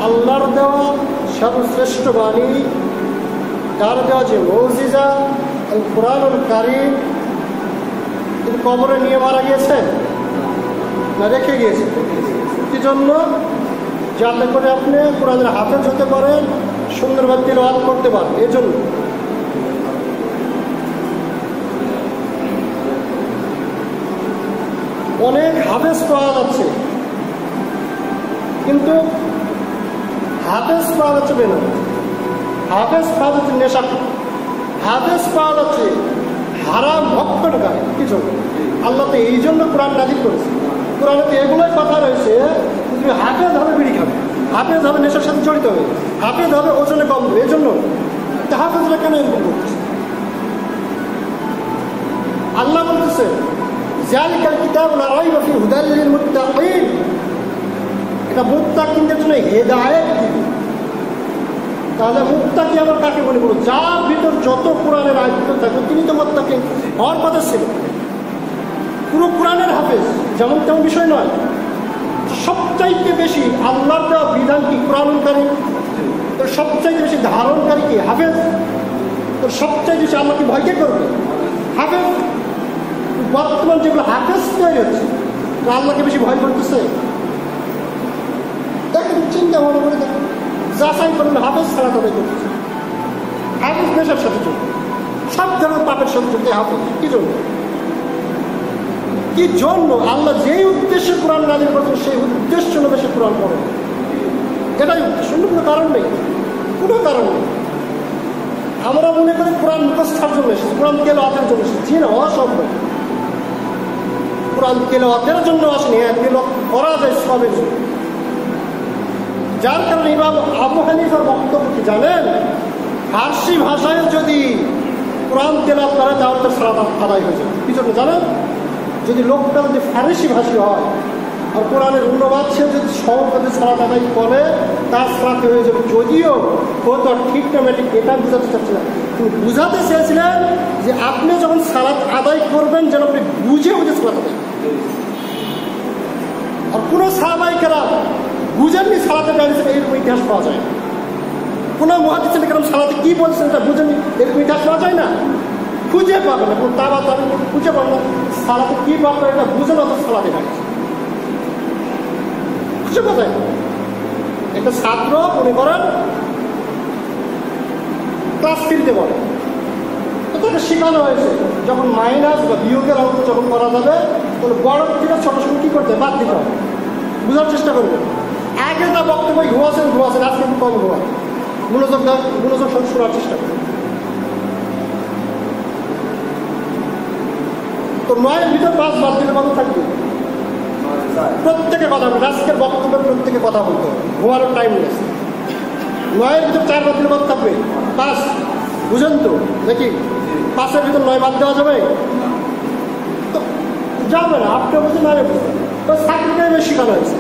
আল্লাহর দেওয়া সর্বশ্রেষ্ঠ বাণী, তার দেওয়া যে মুজিজা আল কুরআনুল কারীম, তিনি কবরে নিয়ে মারা গিয়েছেন না রেখে গিয়েছেন? কি জন্য? যাতে করে আপনি কোরআনের হাফেজ হতে পারেন, সুন্দরভাবে তিলাওয়াত করতে পারেন। এই জন্য অনেক হাফেজ পাওয়া যাচ্ছে, কিন্তু হাফেজ পাওয়া যাচ্ছে না, হাফেজ পাওয়া যাচ্ছে নেশা, হাফেজ পাওয়া যাচ্ছে হারাম ভক্ষণকারী। কি জন্য? আল্লাহ তো এই জন্য কোরআন নাযিল করেছে। কোরআনে তো এগুলোই কথা রয়েছে, তুমি হাফেজ হবে বিড়ি খাবে, হাফেজ হবে নেশার সাথে জড়িত হবে, হাফেজ হবে ওজনে কম হবে। এই জন্য হাফেজরা কেন এরকম করতেছে? আল্লাহ বলতেছে যালিকাল কিতাবু লা রাইবা ফীহি হুদাল লিল মুত্তাকিন, এটা মুত্তাকিনদের জন্য হেদায়েত। তাহলে মুত্তাকি আবার কাকে মনে করো? যার ভিতর যত কোরআনের আয়াত থাকবে তিনি তো মুত্তাকি হওয়ার কথা ছিল। পুরো কোরআনের হাফেজ যেমন তেমন বিষয় নয়। সবচাইতে বেশি আল্লাহর দেওয়া বিধান কি? কোরআনুল কারীম। তোর সবচাইতে বেশি ধারণকারী কি? হাফেজ। তোর সবচাইতে বেশি আল্লাহকে ভয়কে করবে হাফেজ। বর্তমান যেগুলো হাফেজ তৈরি হচ্ছে, আল্লাহকে বেশি ভয় করতেছে? দেখেন, চিন্তা ভাবনা করে দেখেন, যাচাই করলে হাফেজ ছাড়া তবে করতেছে। হাফেজ নেশার সাথে চলবে, সব ধরনের পাপের সাথে চলতে হাফেজ। কি জন্য? কি জন্য? আল্লাহ যেই উদ্দেশ্যে কোরআন নাযিল করছেন সেই উদ্দেশ্য অনুযায়ী কোরআন পড়ে, এটাই উদ্দেশ্য। অন্য কোনো কারণ নেই, কোনো কারণ নেই। আমরা মনে করি কোরআন মুখস্থার জন্য এসেছে, কোরআন তেলাওয়াতের জন্য এসেছে। জি না, অসম্ভব। কোরআন তেলাওয়াতের জন্য আসেনি, তেলাওয়াত করা যায় সবের জন্য। যার কারণে ইমাম আবু হানিফার বক্তব্য কি জানেন? ফার্সি ভাষায় যদি কোরআন তেলাওয়াত করে তাহলে তার সালাত আদায় হয়ে যাবে। কি জন্য জানেন? যদি লোকটা যদি ফার্সি ভাষী হয় আর কোরআনের অনুবাদ সে যদি সহজভাবে সালাত আদায় করে, তার সালাত হয়ে যাবে। যদিও ও তো ঠিক না ঠিক এটা বুঝাতে চাচ্ছে না, কিন্তু বুঝাতে চেয়েছিলেন যে আপনি যখন সালাত আদায় করবেন যেন আপনি বুঝে বুঝে সালাত আদায়। আর কোনো সাহাবায়ে কেরাম বুঝেননি সালাতে দাঁড়িয়েছেন, এরকম ইতিহাস পাওয়া যায়। কোনো মুহাদ্দিস কেরাম সালাতে কি বলছেন এটা বুঝেননি, এরকম ইতিহাস পাওয়া যায় না, খুঁজে পাবে না। কোনো তাবা তাবে খুঁজে পাবে না সালাতে কি পাবে, এটা বুঝে না তো সালাতে দাঁড়িয়েছে, খুঁজে পাবে। একটা ছাত্র মনে করেন ক্লাস 3-তে পড়ে, তো তাকে শেখানো হয়েছে যখন মাইনাস বা বিয়োগের অঙ্ক যখন করা যাবে তখন বড় থেকে ছোট সময় কী করতে বাদ দিতে হবে, বোঝার চেষ্টা করবে। আগে তা বক্তব্য ঘুমাচ্ছেন আজকে কম ঘুমায়, মনোযোগ সব শোনার চেষ্টা করবে। তো 9-এর ভিতর 5 বাদ দিলে কত থাকবে? প্রত্যেকে কথা বলবে, আজকের বক্তব্যের প্রত্যেকে কথা বলতে হবে, ঘুমানোর টাইম নেই। 9-এর ভিতর 4 বাদ দিলে কত থাকবে? 5। বুঝেন তো দেখি? 5-এর ভিতর 9 বাদ দেওয়া যাবে? তো যাবে না। আপনি বলছেন না, বুঝবেন তো চাকরিটাই বেশি শেখানো হয়েছে।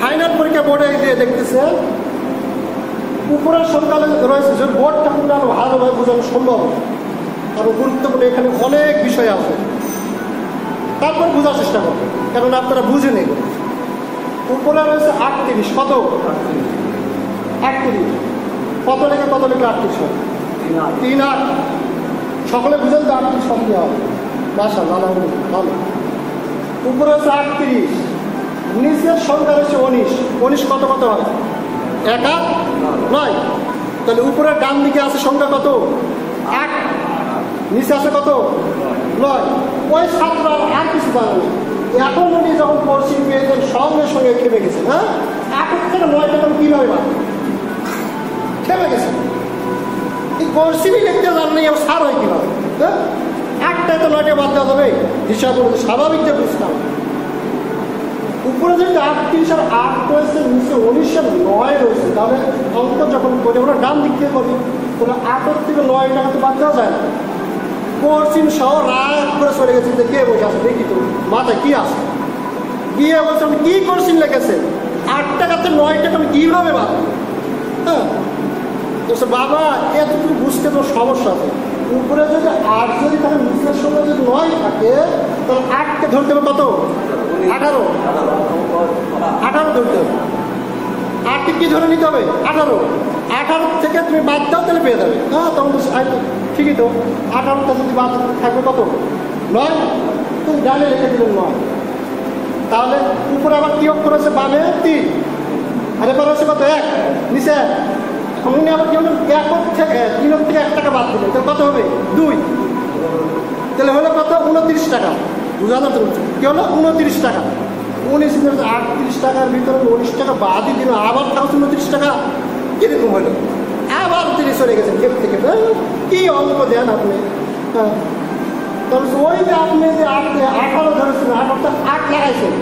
ফাইনাল পরীক্ষা বোর্ডে দিয়ে দেখতেছে উপরের সংখ্যা রয়েছে যে বোর্ডটা পুরো আরো ভালোভাবে বোঝানো সম্ভব, আরো গুরুত্বপূর্ণ এখানে অনেক বিষয় আছে। তারপর বোঝার চেষ্টা করবেন, কারণ আপনারা বুঝে নেবেন। উপরে রয়েছে 38, কত? 38 কত লেখা 38 হয় 3-8। সকলে বুঝেন তো 38 শব্দ হবে। মাশাআল্লাহ, ভালো। উপরে হচ্ছে 38, নিচের সংখ্যা রয়েছে 19 কত হয়? 1-8-9। তাহলে উপরের ডান দিকে আছে সংখ্যা কত? 8, নিচে আছে কত? 9। ওই ছাত্র আর কিছু জানেন, এখন উনি যখন পড়ছি পেয়েছেন সঙ্গে সঙ্গে খেপে গেছেন। হ্যাঁ, 8 থেকে 9 তখন কীভাবে বাদ খেপে গেছেন। এই পড়ছিনি লিখতে জানেন নাই, সার হয় কীভাবে? হ্যাঁ, 8টায় তো 9টে বাদ দেওয়া যাবে হিসাব করে, স্বাভাবিক যে বুঝতাম। উপরে যদি 38 আর 8 রয়েছে, নিচে 19 আর 9 রয়েছে, তাহলে অঙ্ক যখন করি আমরা ডান দিক থেকে করি, কোনো 8 থেকে 9 টাকা তো বাদ দেওয়া যায় না। পশ্চিম সহ রাত করে চলে গেছে, কে বসে আছে দেখি তো মাথায় কি আছে, গিয়ে বলছে আমি কি করছি লেগেছে 8 টাকাতে 9 টাকা আমি কীভাবে বাদ? হ্যাঁ, বলছে বাবা এতটুকু বুঝতে তো সমস্যা আছে। উপরে যদি 8 যদি থাকে, নিচের সঙ্গে যদি 9 থাকে, তাহলে 8কে ধরতে হবে কত? 18 তো ধরতে হবে। 8কে কি ধরে নিতে হবে? 18। 18 থেকে তুমি বাদ দাও তাহলে পেয়ে যাবে। হ্যাঁ, তখন তো ঠিকই তো। 18টা যদি বাদ থাকবে কত? 9। তুমি ডানে রেখে দিলেন 9। তাহলে উপরে আবার কি অক্ষর আছে? বামে 3। আর এবার আছে কত? 1। নিচে আপনি আবার কি হলো? 1 থেকে 3 থেকে 1 টাকা বাদ দিলেন, তাহলে কত হবে? 2। তাহলে হলো কত? 29 টাকা। বুঝানো তো কি হলো? 29 টাকা। 38 টাকার ভিতরে 19 টাকা বাদই দিল, আবার তাও 29 টাকা। কিরকম হলো? আবার তিনি চলে গেছেন ক্ষেত থেকে। কি অঙ্ক দেন আপনি? হ্যাঁ, তবে ওই যে আপনি যে 18 ধরেছেন, 18টা 8 লাগাইছেন,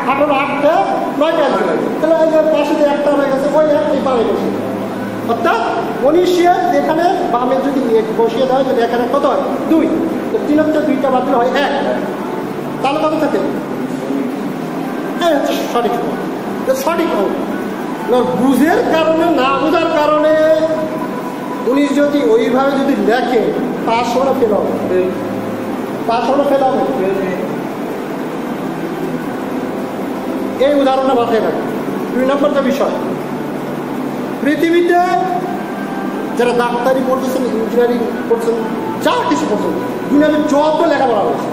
18 8টা 9টা আছে, তাহলে ওই যে পাশে যে একটা হয়ে গেছে, ওই একটাই পাবে গেছে। অর্থাৎ 19 এখানে বামে যদি বসিয়ে দেওয়া হয়, এখানে কত হয়? 2। তো 3 হচ্ছে 2টা বাদ দিলে হয় 1। তাহলে কত থাকে? হ্যাঁ, হচ্ছে সঠিক সঠিক অঙ্ক। বুঝের কারণে, না বোঝার কারণে উনি যদি ওইভাবে যদি লেখে, পাস হলে ফেল হবে। পাস হলে ফেল হবে। এই উদাহরণটা মাথায় রাখবে। 2 নম্বরটা বিষয়, পৃথিবীতে যারা ডাক্তারি পড়তেছেন, ইঞ্জিনিয়ারিং করছেন, যা কিছু করছেন, দুনিয়াতে যত লেখাপড়া হয়েছে,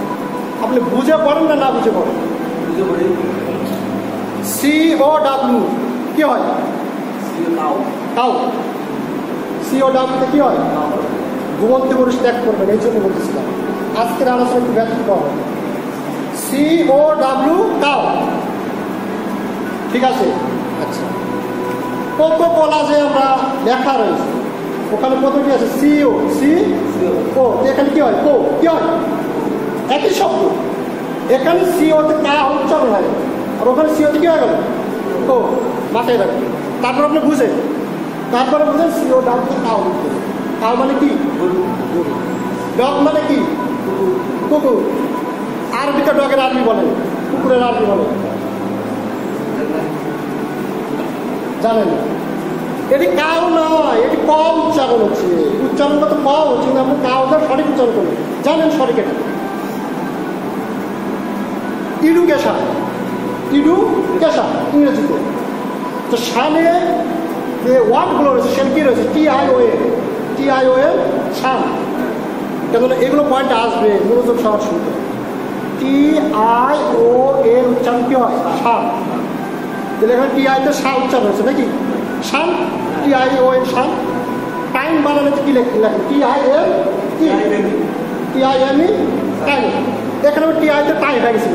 আপনি বুঝে পড়েন না বুঝে পড়েন? COW কি হয়? তাও COW কি হয়? ঘুমন্ত পুরুষ ত্যাগ করবেন, এই জন্য বলতেছিলাম। আজকের আলোচনা একটু ব্যর্থ হবে। COW তাও ঠিক আছে। আচ্ছা, কোকো কোলা যে আমরা লেখা রয়েছে, ওখানে প্রথমে কি আছে? CO এখানে কি হয়? কি হয়? একই শব্দ। এখানে COতে কা উচ্চারণ হয়, আর ওখানে COতে কি হয়ে গেল? মাথায় রাখবেন। তারপর আপনি বুঝেন, তারপরে বুঝেন COW কাউ। কাউ মানে কি? ডগ মানে কি? কুকুর। আরবিটা ডগের আরবি বলে, কুকুরের আরবি বলে, জানেন? এটি কাউ নয়, এটি ক উচ্চারণ হচ্ছে। উচ্চারণটা তো ক হচ্ছে, কিন্তু আপনি কাউটা সঠিক উচ্চারণ করবেন। জানেন সঠিক এটা? ইডুকেশন ইংরেজিতে। তো সামনে যে ওয়ার্ডগুলো রয়েছে, সেটা কি রয়েছে? TION সাম। কেন এগুলো পয়েন্ট আসবে মনোযোগ সবার শুনতে। TION উচ্চারণ কি হয়? সাম। তাহলে এখানে TIতে সা উচ্চারণ হয়েছে নাকি? সাম, TION সাম। টাইম বানালে কি লেখেন? TIM time. এখানে TIতে টাইম হয়ে গেছিল,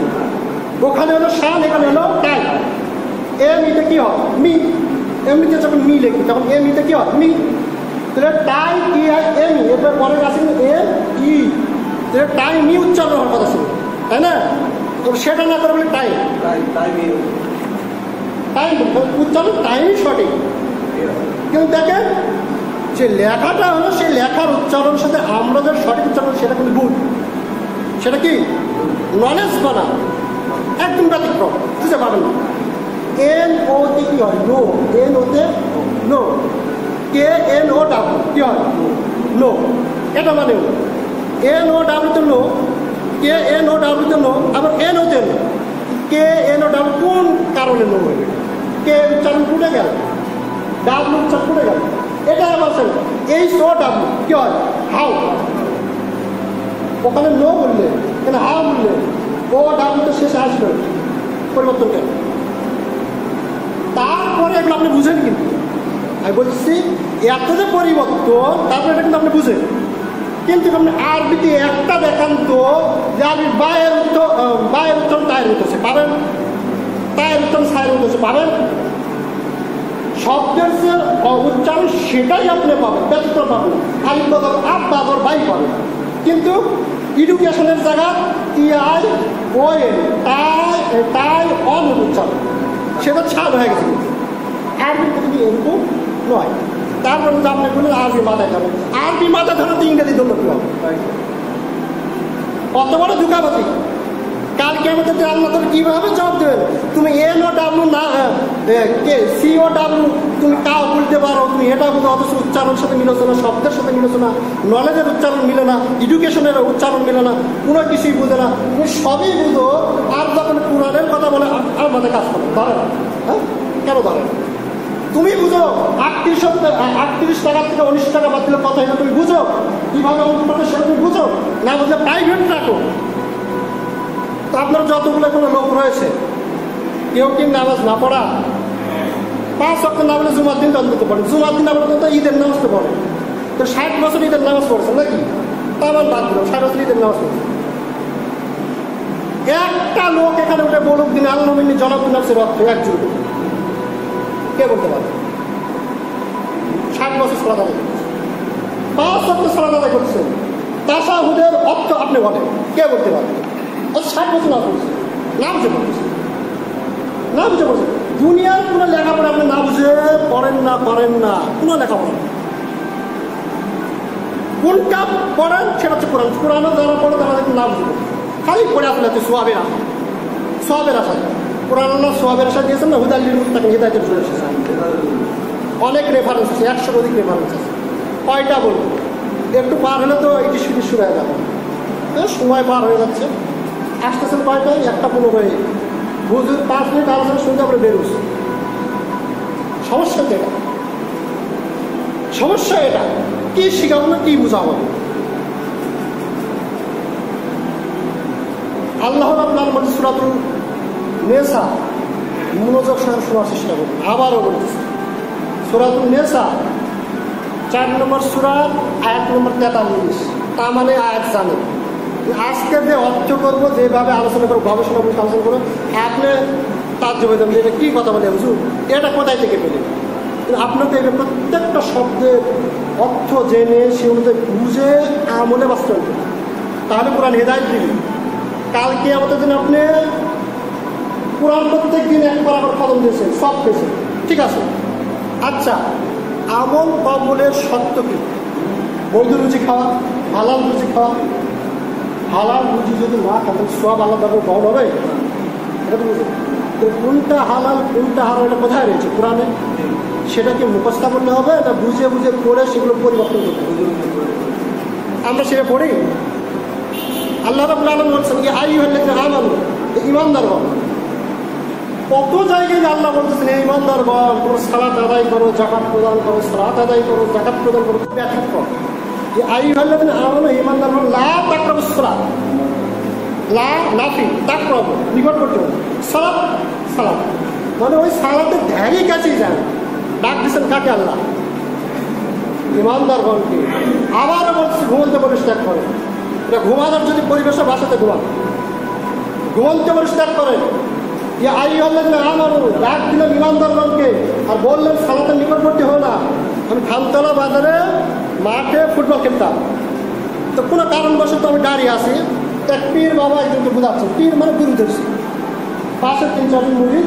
ওখানে হলো সান, এখানে হলো টাইম। এমইতে কি হয়? মি। এমনিতে যখন মি লেখি, তখন এমইতে কি হয়? মি। তাহলে টাই TIME, এরপর পরে আছে ME, তাহলে টাইমই উচ্চারণ হওয়ার কথা ছিল, তাই না? তো সেটা না করে বলে টাইম উচ্চারণ টাইমই সঠিক। কিন্তু দেখেন যে লেখাটা হলো, সেই লেখার উচ্চারণের সাথে আমরা যে সঠিক উচ্চারণ, সেটা কিন্তু ভুল। সেটা কি? নলেজ বানা একদম ব্যতিক্রম, বুঝতে পারেন না। NOতে কি হয়? নো। NOতে নো। KNOW কি হয়? নো। এটা মানে NOW তো নো, KNOW তো নো, আবার NOতে নো। KNOW কোন কারণে নো হবে? কে উচ্চারণ ফুটে গেল, ডাব্লু উচ্চারণ ফুটে গেল। এটা বলছেন HOW কি হয়? হাউ। ওখানে নো বললে, এখানে হাউ বললে, OW তো শেষে আসবে, পরিবর্তন কেন? তারপরে এগুলো আপনি বুঝেন, কিন্তু আমি বলছি এত যে পরিবর্তন, তারপরে এটা কিন্তু আপনি বুঝেন। কিন্তু আপনি আরবিতে একটা দেখান তো যে আরবি বায়ের উচ্চারণ তায়ের উঠেছে, পাবেন? তায়ের উচ্চারণ সায়ের উঠেছে, পাবেন? শব্দের যে উচ্চারণ সেটাই আপনি পাবেন, ব্যতিক্রম পাবেন। আলিফ বদল আপ বাদর বাই পাবেন। কিন্তু এডুকেশনের জায়গা TION টাই অন উচ্চারণ, সেটা ছাড় হয়ে গেছে। আরবির কিন্তু এরকম নয়। তারপরে যদি আপনি বলেন আরবি মাথায় ধরেন, আরবি মাথায় ধরেন তো ইংরেজি ধরল কি হবে? কত বড় ধোঁকাবাজি! কালকে আমাদের আল্লাহ তাআলা কিভাবে জবাব দেবেন? তুমি NOW না COW তুমি কাউ বলতে পারো, তুমি এটা বুঝো, অথচ উচ্চারণের সাথে মিলছে না, শব্দের সাথে মিলছে না, নলেজের উচ্চারণ মিলে না, এডুকেশনের উচ্চারণ মিলে না, কোনো কিছুই বুঝে না। তুমি সবই বুঝো, আর যখন কোরআনের কথা বলে মাথায় কাজ করে, ধরে না। হ্যাঁ, কেন ধরে না? তুমি বুঝো 38 টাকা থেকে 19 টাকা বাদ দিলে কথা এটা তুমি বুঝো, কিভাবে অঙ্ক করবে সেটা তুমি বুঝো না, বুঝলে প্রাইভেট রাখো। তো আপনার যতগুলো কোনো লোক রয়েছে, কেউ কি নামাজ না পড়া, 5 ওয়াক্ত না বলে জুমার দিন অন্তত পড়ে, জুমার দিন আবার তো ঈদের নামাজ তো পড়ে। তো 60 বছর ঈদের নামাজ পড়ছে নাকি? তা আমার বাদ দিল, 60 বছর ঈদের নামাজ পড়ছে। একটা লোক এখানে উঠে বলুক দিন আল নবীন জনপ্রিয় নামছে রক্ত একজন, কে বলতে পারে? 60 বছর সালাত আদায় করছে, 5 ওয়াক্ত সালাত আদায় করছে, তাশাহুদের অর্থ আপনি বলেন, কে বলতে পারে? 60 বছর না করছে, না বুঝে পড়ছে, না বুঝে পড়ছে। দুনিয়ার কোনো লেখাপড়া আপনি না বুঝে পড়েন না, করেন না, কোনো লেখাপড়া। কোনটা পড়েন সেটা হচ্ছে কোরআন। কোরআনও যারা পড়ে তারা দেখুন না বুঝে খালি পড়ে আসলে হচ্ছে সোয়াবের আশা, সোয়াবের আশা। কোরআন আল্লাহ সোয়াবের আশা দিয়েছেন না, হুদাল্লিল মুত্তাকিন, হিদায়াতের জন্য এসেছে। অনেক রেফারেন্স আছে, 100 অধিক রেফারেন্স আছে। কয়টা বলবো? একটু পার হলে তো এটি শুরু হয়ে যাবে, সময় পার হয়ে যাচ্ছে। আসতেছেন কয়টায়? 1:15 হয়ে। হুজুর 5 মিনিট আলোচনা শুনতে আমরা বেরোছি। সমস্যা তো এটা, সমস্যা এটা। কি শিখাবো না, কি বুঝাবো? আল্লাহ রাব্বুল মধ্যে সূরাতুল নেসা মনোযোগ সহ শোনার চেষ্টা করুন। আবারও বলতেছি, সূরাতুল নেসা 4 নম্বর সূরা, আয়াত নম্বর 43। তার মানে আয়াত জানে। আজকে যে অর্থ করবো, যেভাবে আলোচনা করবো, গবেষণা করে আলোচনা করবো, আপনি তার জমে দেবেন যে এটা কী কথা বলে হুজুর, এটা কোথায় থেকে পেলেন? কিন্তু আপনাকে এটা প্রত্যেকটা শব্দের অর্থ জেনে সে অনুযায়ী বুঝে আমলে বাস্তবায়ন করবেন, তাহলে কোরআন হেদায়েত দিবেন। কালকে আমাদের দিন আপনি কোরআন প্রত্যেক দিন একবার আবার কদম দিয়েছেন, সব পেয়েছেন, ঠিক আছে। আচ্ছা, আমল কবুলের শর্ত কি? বৈধ রুচি খাওয়া, হালাল রুচি খাওয়া। হালাল রুচি যদি না খাবেন সব আলাদাভাবে বহন হবে, এটা তো বুঝুন। তো কোনটা হালাল কোনটা হারাম এটা কোথায় রয়েছে? কোরআনে। সেটাকে মুখস্থ করলে হবে, এটা বুঝে বুঝে পড়ে সেগুলো পরিবর্তন করতে হবে। আমরা সেটা পড়ি। আল্লাহ রাব্বুল আলামিন বলছেন যে আইয়ুহাল্লাযীনা আমানু, ঈমানদারগণ। কত জায়গায় আল্লাহ বলতেছেন এই ঈমানদারগণ তোমরা সালাত আদায় করো, যাকাত প্রদান করো, সালাত আদায় করো, যাকাত প্রদান করো, ব্যাখ্যা করো যে আইয়ুহাল্লাযীনা আমানু, ঈমানদারগণ, লা তাকরাবুস সালাত, লা নাফি তাকরাবু, নিকটবর্তী হবে, সালাত সালাত মানে ওই সালাতের ধ্যানই কাছেই যান। ডাক দিচ্ছেন কাকে? আল্লাহ। ঈমানদারগণকে। আবারও বলছে ঘুমন্ত পরিবেশ ত্যাগ করে। এটা ঘুমানোর যদি পরিবেশের বাসাতে ঘুমান, ঘুমন্ত পরিবেশ ত্যাগ করেন। ইয়া আইয়ুহাল্লাযীনা আমানু, ডাক দিলেন ঈমানদারগণকে, আর বললেন সালাতের নিকটবর্তী হো না। আমি খানতলা বাজারে মাঠে ফুটবল খেলতাম, তো কোনো কারণবশত আমি দাঁড়িয়ে আছি, এক পীর বাবা একজনকে বোঝাচ্ছে, পীর মানে গুরু ধরছি, পাশে 3-4 মুড়ি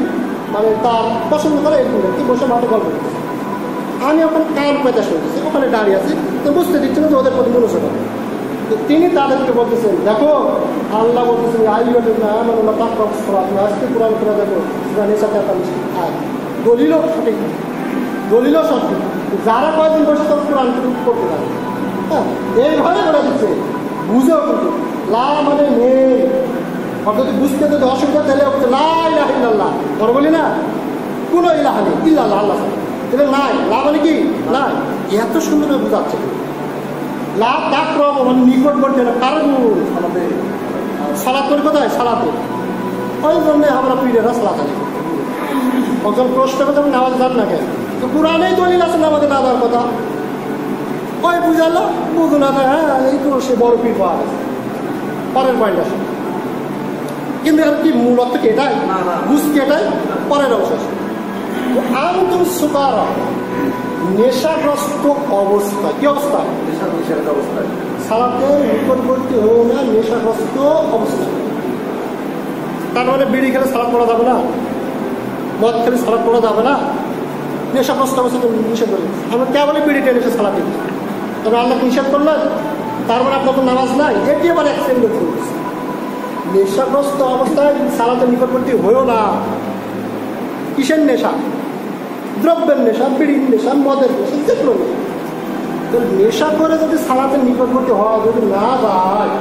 মানে তার পছন্দ করে এরকম কি বসে মাঠে গল্প করছে। আমি ওখানে কান পেতে শুনতেছি, ওখানে দাঁড়িয়ে আছি, তো বুঝতে দিচ্ছি না যে ওদের প্রতি মনোযোগ হবে। তো তিনি তাদেরকে বলতেছেন, দেখো আল্লাহ বলতেছেন আইয়ুহাল্লাযীনা আমানু লা তাকরাবুস সালাত, আজকে কোরআন করে দেখো সূরা নিসা 43 আয়াত। দলিলও সঠিক, দলিলও সঠিক। যারা কয়েকদিন বসে তখন কোরআন করতে পারে, হ্যাঁ এইভাবে বলে দিচ্ছে, বুঝেও কিন্তু লা মানে নেই। অর্থাৎ বুঝতে যদি অসুবিধা তাহলে লা ইলাহা ইল্লাল্লাহ তোর বলি না, কোনো ইলাহা নেই ইল্লাল্লাহ, আল্লাহ এটা নাই। লা মানে কি? নাই। এত সুন্দর বোঝাচ্ছে। লা তাকরাবু মানে নিকটবর্তী, কারণ আমাদের সালাত করি কোথায়? সালাতে। ওই জন্যে আমরা পীরেরা সালাত আদায় করি। একজন প্রশ্ন করতে নামাজ যান না কেন? তো কোরআনেই দলিল আছে নামাজে না যাওয়ার কথা। ওই বুঝালো, বুঝো না, হ্যাঁ এই তো সে বড় পীর পাওয়া গেছে। পরের পয়েন্ট আসে, কিন্তু আর কি মূল অর্থ কি এটাই? বুঝছি এটাই। পরের অংশ আসে, আনতুম সুকারা, নেশাগ্রস্ত অবস্থা। কি অবস্থা? অবস্থায় সালাতের নিকটবর্তী হয়ে না, নেশাগ্রস্ত অবস্থা। তার মানে বিড়ি খেলে সালাত পড়া যাবে না, মদ খেলে সালাত পড়া যাবে না, নেশাগ্রস্ত অবস্থা নিষেধ করলেন। আমরা কেবলই বিড়ি টেনে এসে সালাত দিচ্ছি, তবে আল্লাহ নিষেধ করলেন, তার মানে আপনার তো নামাজ নাই। এটি আবার এক শ্রেণীর করছে। নেশাগ্রস্ত অবস্থায় সালাতের নিকটবর্তী হয়েও না। কিসের নেশা? দ্রব্যের নেশা, বিড়ির নেশা, মদের নেশা, যেগুলো নেশা। তো নেশা করে যদি সালাতের নিকটবর্তী হওয়া যদি না যায়,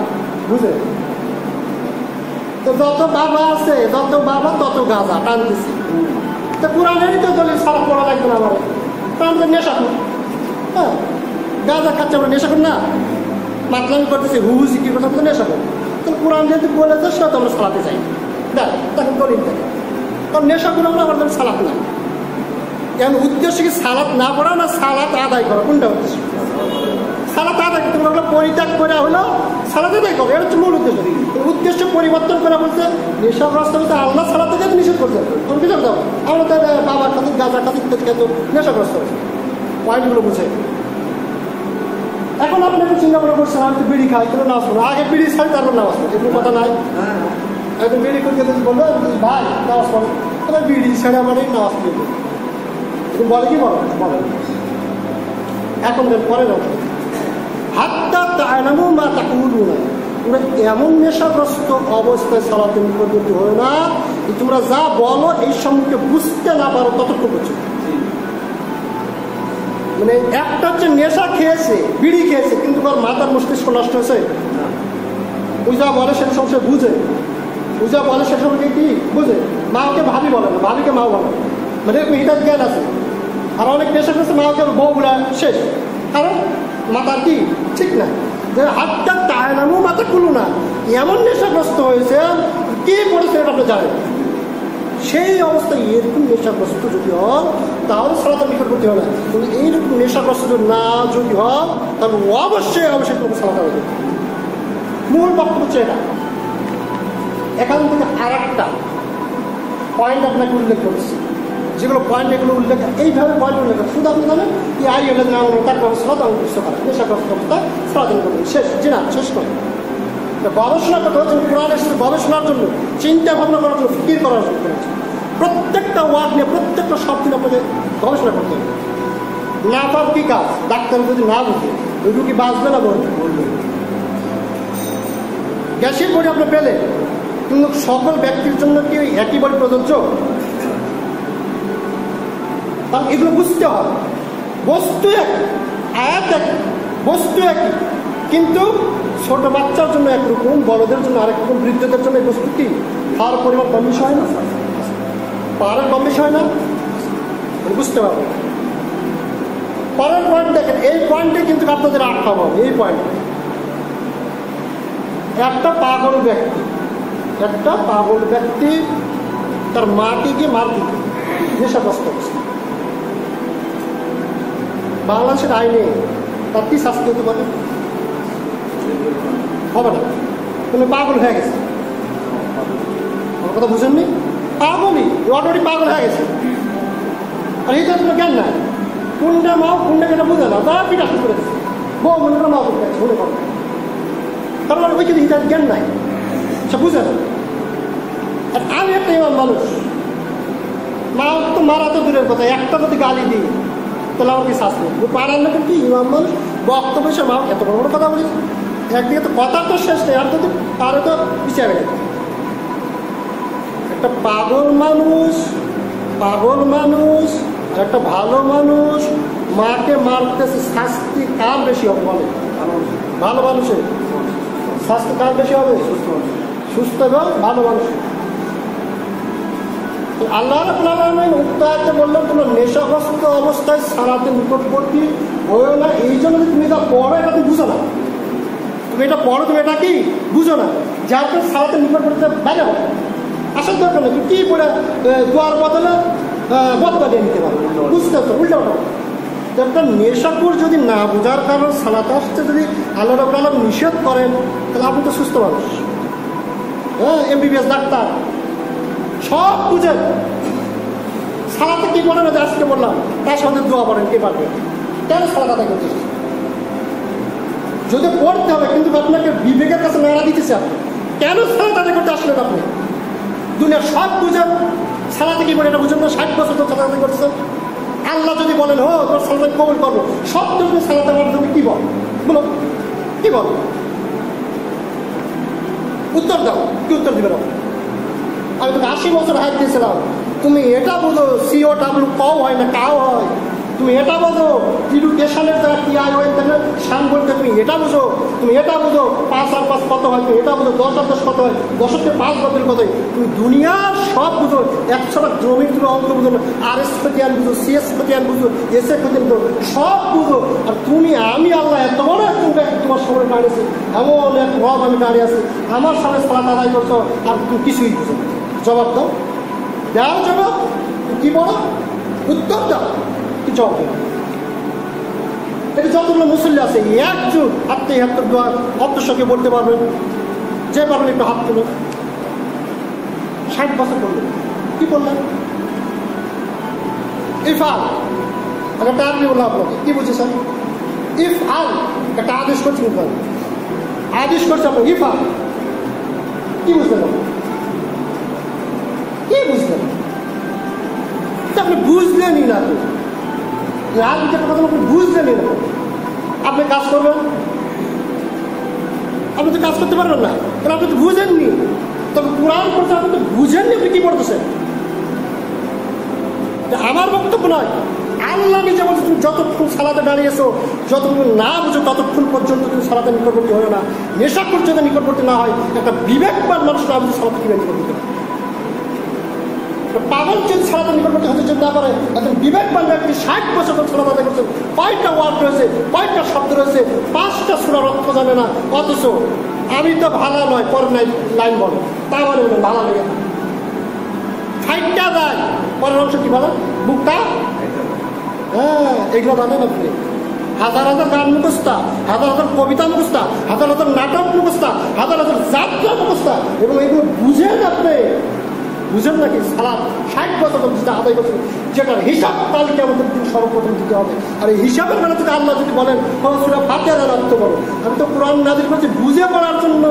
বুঝলেন, তো যত বাবা আছে, যত বাবা তত গাঁজা টানতেছে। তো কোরআনেরই তো দলিল সালাত পড়া লাগবে না আমার, কারণ তো নেশা করি। হ্যাঁ, গাঁজা খাচ্ছে আমরা নেশা করি না, মাতলামি করতেছি, হুহুজি কি করতে তো নেশা করি। তো কোরআন যেহেতু বলেছে সেটা তো আমরা সালাতে চাই, দেখ তখন দলিল থাকে। কারণ নেশা করে আমরা আমার সালাত না, এমন উদ্দেশ্য কি সালাত না পড়া না সালাত আদায় করা, কোনটা উদ্দেশ্য? সালাত আদায় করতে পারলে পরিত্যাগ করা হলো সালাত আদায় করো, এটা হচ্ছে মূল উদ্দেশ্য। উদ্দেশ্য পরিবর্তন করা বলতে নেশাগ্রস্ত হচ্ছে আল্লাহ সালাতে যেতে নিষেধ করছে। তুমি কি করতে হবে? আমরা তো বাবার কাছে গাঁজা কাছে খেতে নেশাগ্রস্ত হয়েছে, পয়েন্টগুলো বুঝে। এখন আপনি একটু চিন্তা করে করছেন আমি তো বিড়ি খাই, কিন্তু নামাজ পড়ো, আগে বিড়ি ছাড়ি তারপর নামাজ পড়ো, এগুলো কথা নাই। একদম বিড়ি করতে বললো ভাই নামাজ পড়ো, তোমার বিড়ি ছেড়ে আমার নামাজ পড়ে তুমি বলে কি বলো বলো। এখন পরে যাও হাতটা তাইনামু মা তাকুলু না, তোমরা এমন নেশাগ্রস্ত অবস্থায় সালাতে নিকটবর্তী হয়ে না তোমরা যা বলো এই সম্পর্কে বুঝতে না পারো ততটুকু পর্যন্ত। মানে একটা হচ্ছে নেশা খেয়েছে, বিড়ি খেয়েছে, কিন্তু তার মাথার মস্তিষ্ক নষ্ট হয়েছে। পূজা বলে সে সব সে বুঝে, পূজা বলে সে সম্পর্কে কি বুঝে। মাকে ভাবি বলে না, ভাবিকে মাও বলে, মানে হিতার জ্ঞান আছে। আর অনেক নেশা খেয়েছে মাকে বউগুলা শেষ, কারণ মাথার কি ঠিক না, যে হাতটা তায়নামু মাথা খুলো না, এমন নেশাগ্রস্ত হয়েছে কি পড়েছে এটা আপনি জানেন। সেই অবস্থায় এরকম নেশাগ্রস্ত যদি হন তাহলে সালাতের নিকটবর্তী হবে না। কিন্তু এইরকম নেশাগ্রস্ত না যদি হন তাহলে অবশ্যই অবশ্যই তোমাকে সালাত হবে। মূল বক্তব্য হচ্ছে এটা। এখান থেকে আর একটা পয়েন্ট আপনাকে উল্লেখ করছি, যেগুলো পয়েন্ট এগুলো উল্লেখ এইভাবে পয়েন্ট উল্লেখ করে শুধু আপনি জানেন কি আই হলে না তারপর সালাত অবশ্য করা নেশাগ্রস্ত অবস্থায় সালাতের নিকটবর্তী শেষ। জি না, শেষ করে গবেষণা করতে হচ্ছে, কোরআন এসেছে গবেষণার জন্য, চিন্তা ভাবনা করার জন্য, ফিকির করার জন্য। প্রত্যেকটা ওয়ার্ড নিয়ে প্রত্যেকটা শব্দ নিয়ে আপনাকে গবেষণা করতে হবে। না পার কি কাজ, ডাক্তার যদি না বুঝে ওই রুগী বাঁচবে না বলবে। গ্যাসের বড়ি আপনি পেলে, কিন্তু সকল ব্যক্তির জন্য কি একই বড়ি প্রযোজ্য? কারণ এগুলো বুঝতে হয়। বস্তু একই, আয়াত একই, বস্তু একই, কিন্তু ছোট বাচ্চার জন্য একরকম, বড়দের জন্য আরেক রকম, বৃদ্ধদের জন্য এই বস্তু কি খাওয়ার পরিমাণ কম বেশি হয় না, পাহাড়ের কম বেশি হয় না, বুঝতে পারবেন। পরের পয়েন্ট দেখেন, এই পয়েন্টে কিন্তু আপনাদের আটকাব হবে। এই পয়েন্ট একটা পাগল ব্যক্তি তার মাকে গিয়ে মার দিতে নেশাগ্রস্ত অবস্থা, বাংলাদেশের আইনে তার কি শাস্তি হতে পারে? হবে না, তুমি পাগল হয়ে গেছে। আমার কথা বুঝেননি? পাগলই অলরেডি পাগল হয়ে গেছে, আর এইটা কোনো জ্ঞান নাই। কোনটা মাও কোনটা কেটা বুঝে না, তারা পিঠা শুরু করে দিচ্ছে, বউ মনে করে মাও করতে মনে করে, কারণ ওই কিন্তু হিতার জ্ঞান নাই, সে বুঝে না। আর আমি একটা ইমাম মানুষ, মাও তো মারা তো দূরের কথা, একটা যদি গালি দিই তাহলে আমার কি শাস্তি? পাড়ার লোক কি ইমাম মানুষ, বক্তব্য সে মাও এত বড় বড় কথা বলিস, একদিকে তো কথা তো শেষ নেই, আর যদি পারে তো বিচারে একটা পাগল মানুষ একটা ভালো মানুষ মাকে মারতেছে, শাস্তি কার বেশি হবে বলে? ভালো মানুষের শাস্তি কার বেশি হবে? সুস্থ এবং ভালো মানুষ। আল্লাহ রাব্বুল আলামিন উক্ত আয়াতে বললেন তোমরা নেশাগ্রস্ত অবস্থায় সালাতে নিকটবর্তী হয়েও না। এই জন্য তুমি এটা পড়ো, এটা তুমি বুঝো না, তুমি এটা পড়ো, তুমি এটা কি বুঝো না, যার ফলে সালাতে নিকটবর্তী বাইরে হবে। আসার দরকার নেই, তুমি কি পড়ে দোয়ার বদলে বদলা দিয়ে নিতে পারবে, বুঝতে হতো উল্টা ওটা। একটা নেশাকুর যদি না বোঝার কারণ সালাত আসতে যদি আল্লাহ রাব্বুল আলামিন নিষেধ করেন তাহলে আপনি তো সুস্থ মানুষ, হ্যাঁ MBBS ডাক্তার সব বুঝেন। সালাতে কি পড়েন যে আজকে বললাম তার সাথে দোয়া পড়েন, কে পারবে? কেন সালাত আদায় করতে? যদি পড়তে হবে, কিন্তু আপনাকে বিবেকের কাছে নাড়া দিতেছে, আপনি কেন সালাত আদায় করতে আসলেন? আপনি দুনিয়ার সব বুঝেন, সালাতে কি পড়ে এটা বুঝেন না? 60 বছর তো সালাত আদায় করতেছেন। আল্লাহ যদি বলেন হো তোর সালাত কবুল করবো, সব তুমি সালাত আদায় করতে কি বলো কি বল? উত্তর দাও, কি উত্তর দিবে? আমি তোকে 80 বছর হাত দিয়েছিলাম, তুমি এটা বুঝো COW কও হয় না কাও হয়, তুমি এটা বোঝো এডুকেশনের দ্বারা কি আয় হয় সান বলতে তুমি এটা বোঝো, তুমি এটা বোঝো 5 আর 5 কত হয়, তুমি এটা বোঝো 10 আর 10 কত হয়, 10 কে 5 বদল কত হয়, তুমি দুনিয়ার সব বুঝো, 100টা জমির অঙ্ক বুঝো না, RS খতিয়ান বুঝো, CS খতিয়ান বুঝো, SA খতিয়ান বুঝো, সব বুঝো। আর তুমি আমি আল্লাহ এত বড় তোমার সামনে দাঁড়িয়েছি, এমন এক রব আমি দাঁড়িয়ে আছি, আমার সামনে সালাত আদায় করছো আর তুমি কিছুই বুঝো। জবাব দাও, দেওয়ার জবাব কি বলো, উত্তর দাও, কি জবাব দেবো? এটা যতগুলো মুসল্লি আছে একজন আপনি হাত দোয়া অর্থসঙ্গে বলতে পারবেন, যে পারবেন একটু হাত তুলুন। 60 বছর বললেন, কি বললেন? ইফআল, একটা আপনি বললাম আপনাকে কি বুঝেছেন? ইফআল একটা আদেশ করছি, আদেশ করছে আপনার ইফআল, কি বুঝলেন? কি বুঝলেন? আপনি বুঝলেনই না, আপনি বুঝলেনই না, আপনি কাজ করবেন, আপনি তো কাজ করতে পারবেন না, কারণ আপনি তো বুঝেননি। তবে কোরআন পড়তে আপনি তো বুঝেননি, আপনি কি পড়তেছেন? আমার বক্তব্য নয়, আল্লাহ নিজে বলছে তুমি যতক্ষণ সালাতে দাঁড়িয়েছো, যতক্ষণ না বুঝো ততক্ষণ পর্যন্ত তুমি সালাতে নিকটবর্তী হয় না। নেশা পর্যন্ত নিকটবর্তী না হয় একটা বিবেকবান মানুষ না বুঝে সালাতে কিভাবে নিকটবর্তী হয়? পাগল যদি সালাতে নিকটবর্তী হতে যদি না পারে, একজন বিবেকবান ব্যক্তি 60 বছর সালাত আদায় করছেন, 5টা ওয়ার্ড রয়েছে, 5টা শব্দ রয়েছে, 5টা সূরার অর্থ জানে না, অথচ আমি তো ভালো নয় পরের লাইন বলো, তা বলে ভালো লেগে 60টা দেয়, পরের অংশ কি বলো, বুকটা, হ্যাঁ এগুলো জানেন আপনি। হাজার হাজার গান মুখস্থা, হাজার হাজার কবিতা মুখস্থা, হাজার হাজার নাটক মুখস্থা, হাজার হাজার যাত্রা মুখস্থা, এবং এগুলো বুঝেন আপনি, বুঝেন নাকি? সালাত 60 বছর যেটা আদায় করছেন, যেটার হিসাব তালিকা আমাদের দিন সর্বপ্রথম দিতে হবে। আর এই হিসাবের বেলা থেকে আল্লাহ যদি বলেন সূরা ফাতিহার অর্থ বলো, আমি তো কোরআন নাজিল করেছি বুঝে পড়ার জন্য,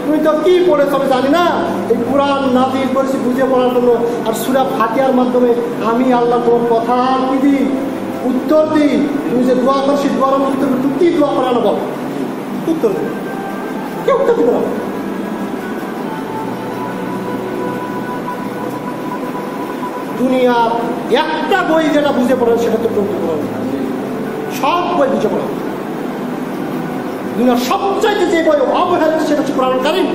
তুমি তো কি পড়েছ আমি জানি না, এই কোরআন নাজিল করেছি বুঝে পড়ার জন্য। আর সূরা ফাতিহার মাধ্যমে আমি আল্লাহ তোমার কথা কি দিই, উত্তর দিই। তুমি যে দোয়া করছি দোয়ার উত্তর, তুমি কি দোয়া করানো বল, উত্তর দিই, কে উত্তর দিবে না? দুনিয়ার একটা বই যেটা বুঝে পড়েন সেটা তো গ্রন্থ কোরআন, সব বই বুঝে পড়েন। দুনিয়ার সবচাইতে যে বই অবহেলিত সেটা হচ্ছে কোরআন কারীম,